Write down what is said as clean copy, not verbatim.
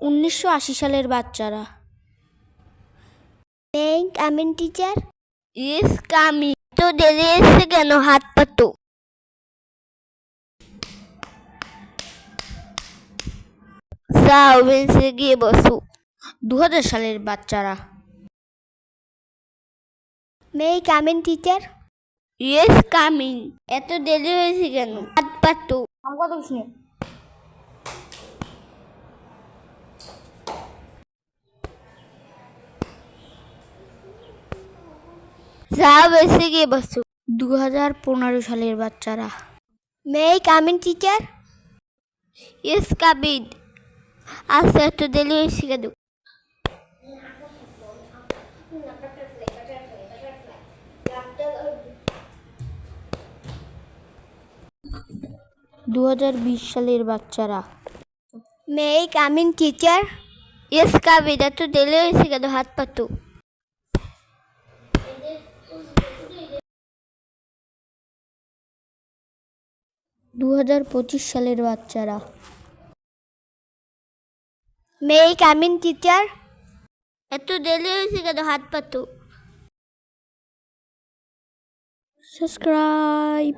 1980 সালের বাচ্চারা। May I come in teacher? Yes coming. তো দেরি এসে কেন? হাত পাতো। যাও বেঞ্চে গিয়ে বসো। 2000 সালের বাচ্চারা। May I come in teacher? Yes coming. এত দেরি হয়েছে কেন? হাত পাতো। আমি কথা বলছি না। যাও বেঞ্চে গিয়ে বসো। 2015 সালের বাচ্চারা। May I come in teacher? Yes coming. আচ্ছা এত দেরি হয়েছে কেন? 2020 সালের বাচ্চারা। May I come in teacher? Yes coming. এত দেরি হয়েছে কেন? হাত পাতো। 2025 সালের বাচ্চারা। May I come in teacher? এত দেরি হয়েছে কেন? হাত পাতো। সাবস্ক্রাইব।